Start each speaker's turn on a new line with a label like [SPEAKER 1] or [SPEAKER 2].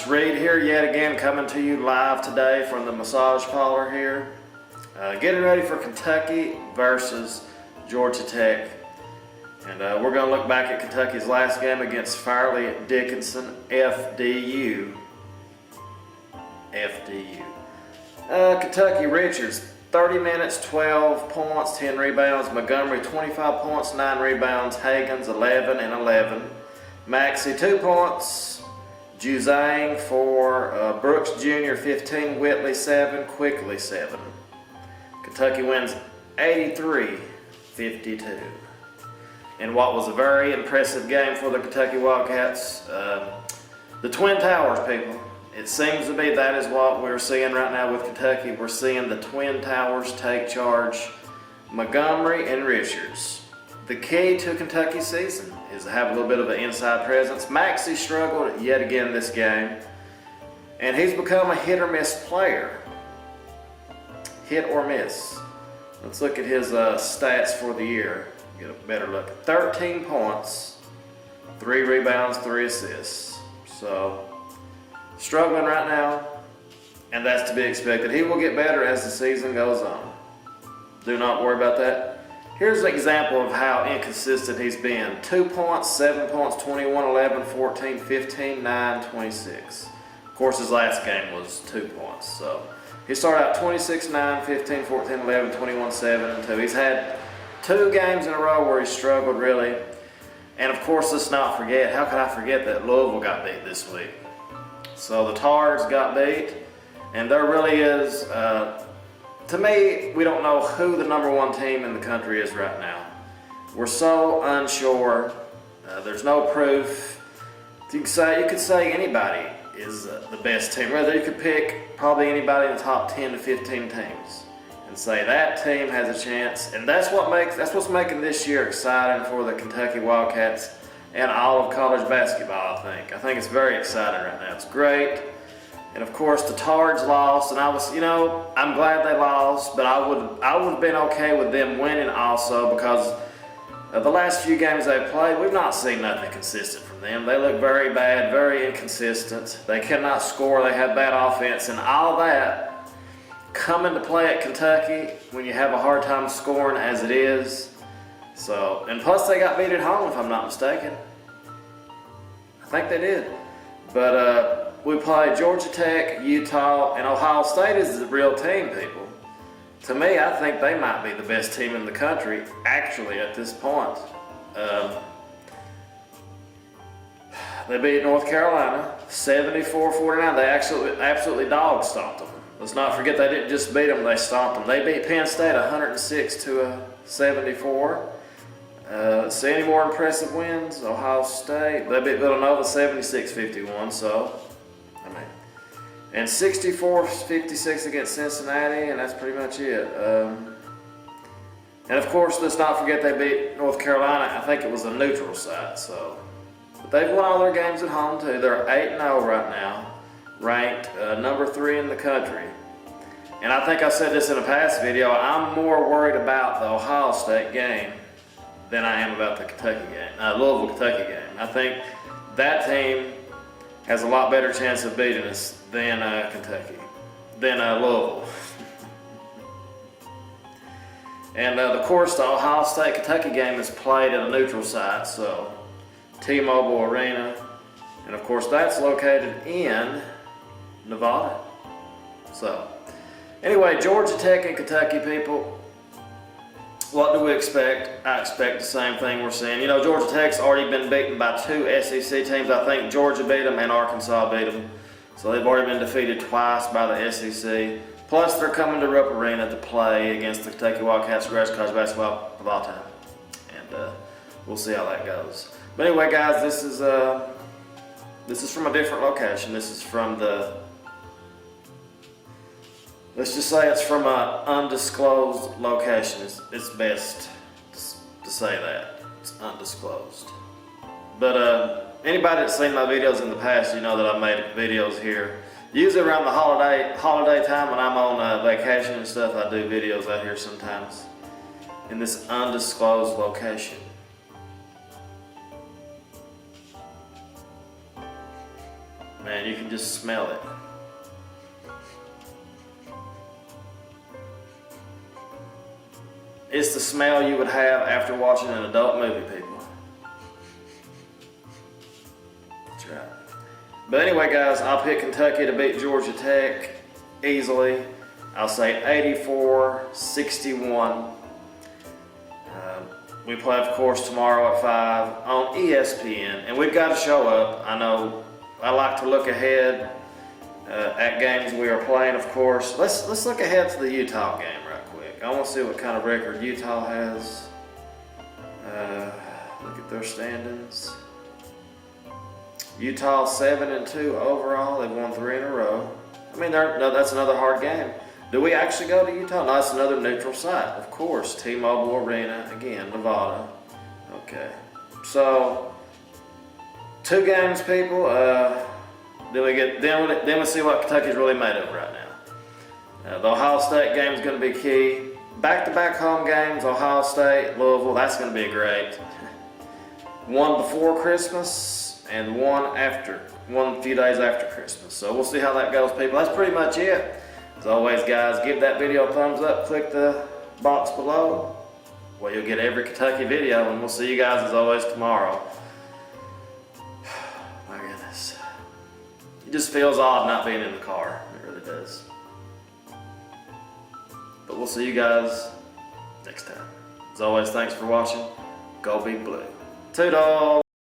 [SPEAKER 1] It's Reed here yet again, coming to you live today from the massage parlor here. Getting ready for Kentucky versus Georgia Tech. And we're going to look back at Kentucky's last game against Fairleigh Dickinson, FDU. Kentucky Richards, 30 minutes, 12 points, 10 rebounds. Montgomery, 25 points, 9 rebounds. Hagens, 11 and 11. Maxey, 2 points. Juzang for Brooks Jr., 15. Whitley, 7. Quickly, 7. Kentucky wins 83-52. In what was a very impressive game for the Kentucky Wildcats. The Twin Towers, people. It seems to be that is what we're seeing right now with Kentucky. We're seeing the Twin Towers take charge. Montgomery and Richards. The key to Kentucky's season is to have a little bit of an inside presence. Maxey struggled yet again this game. And he's become a hit or miss player. Hit or miss. Let's look at his stats for the year. Get a better look. 13 points, 3 rebounds, 3 assists. So, struggling right now, and that's to be expected. He will get better as the season goes on. Do not worry about that. Here's an example of how inconsistent he's been. 2 points, 7 points, 21, 11, 14, 15, 9, 26. Of course, his last game was 2 points. So, he started out 26, 9, 15, 14, 11, 21, 7, and 2. He's had 2 games in a row where he struggled really. And of course, let's not forget, how could I forget that Louisville got beat this week? So the Tars got beat, and there really is, to me, we don't know who the #1 team in the country is right now. We're so unsure. There's no proof. You could say anybody is the best team. Rather, you could pick probably anybody in the top 10 to 15 teams and say that team has a chance. And that's what's making this year exciting for the Kentucky Wildcats and all of college basketball, I think. I think it's very exciting right now. It's great. And of course, the Tars lost, and I'm glad they lost, but I would have been okay with them winning also, because the last few games they've played, we've not seen nothing consistent from them. They look very bad, very inconsistent. They cannot score, they have bad offense, and all that coming to play at Kentucky when you have a hard time scoring as it is. So, and plus they got beat at home, if I'm not mistaken. I think they did. But we played Georgia Tech, Utah, and Ohio State is the real team, people. To me, I think they might be the best team in the country, actually, at this point. They beat North Carolina, 74-49. They absolutely dog stomped them. Let's not forget they didn't just beat them, they stomped them. They beat Penn State 106-74. See any more impressive wins? Ohio State, they beat Villanova 76-51, so, and 64-56 against Cincinnati, and that's pretty much it. And of course, let's not forget they beat North Carolina. I think it was a neutral site, so. But they've won all their games at home too. They're 8-0 right now, ranked #3 in the country. And I think I said this in a past video, I'm more worried about the Ohio State game than I am about the Kentucky game, Louisville-Kentucky game. I think that team has a lot better chance of beating us than Kentucky, than Louisville. And of course, the Ohio State-Kentucky game is played at a neutral site, so T-Mobile Arena, and of course that's located in Nevada. So, anyway, Georgia Tech and Kentucky, people. What do we expect? I expect the same thing we're seeing. You know, Georgia Tech's already been beaten by 2 SEC teams. I think Georgia beat them and Arkansas beat them. So they've already been defeated twice by the SEC. Plus, they're coming to Rupp Arena to play against the Kentucky Wildcats, the greatest college basketball of all time. And we'll see how that goes. But anyway, guys, this is from a different location. This is from the, let's just say it's from an undisclosed location. It's best to say that. It's undisclosed. But anybody that's seen my videos in the past, you know that I've made videos here. Usually around the holiday time when I'm on vacation and stuff, I do videos out here sometimes in this undisclosed location. Man, you can just smell it. It's the smell you would have after watching an adult movie, people. That's right. But anyway, guys, I'll pick Kentucky to beat Georgia Tech easily. I'll say 84-61. We play, of course, tomorrow at 5 on ESPN, and we've got to show up. I know I like to look ahead at games we are playing, of course. Let's look ahead to the Utah game right quick. I want to see what kind of record Utah has. Look at their standings. Utah 7-2 overall. They've won 3 in a row. I mean, that's another hard game. Do we actually go to Utah? No, that's another neutral site, of course. T-Mobile Arena, again, Nevada. Okay, so 2 games, people. Then we see what Kentucky's really made of right now. The Ohio State game is going to be key. Back-to-back home games, Ohio State, Louisville. That's going to be great. One before Christmas and one a few days after Christmas. So we'll see how that goes, people. That's pretty much it. As always, guys, give that video a thumbs up, click the box below where you'll get every Kentucky video, and we'll see you guys as always tomorrow. My goodness. It just feels odd not being in the car. It really does. But we'll see you guys next time. As always, thanks for watching. Go Big Blue. Toodles!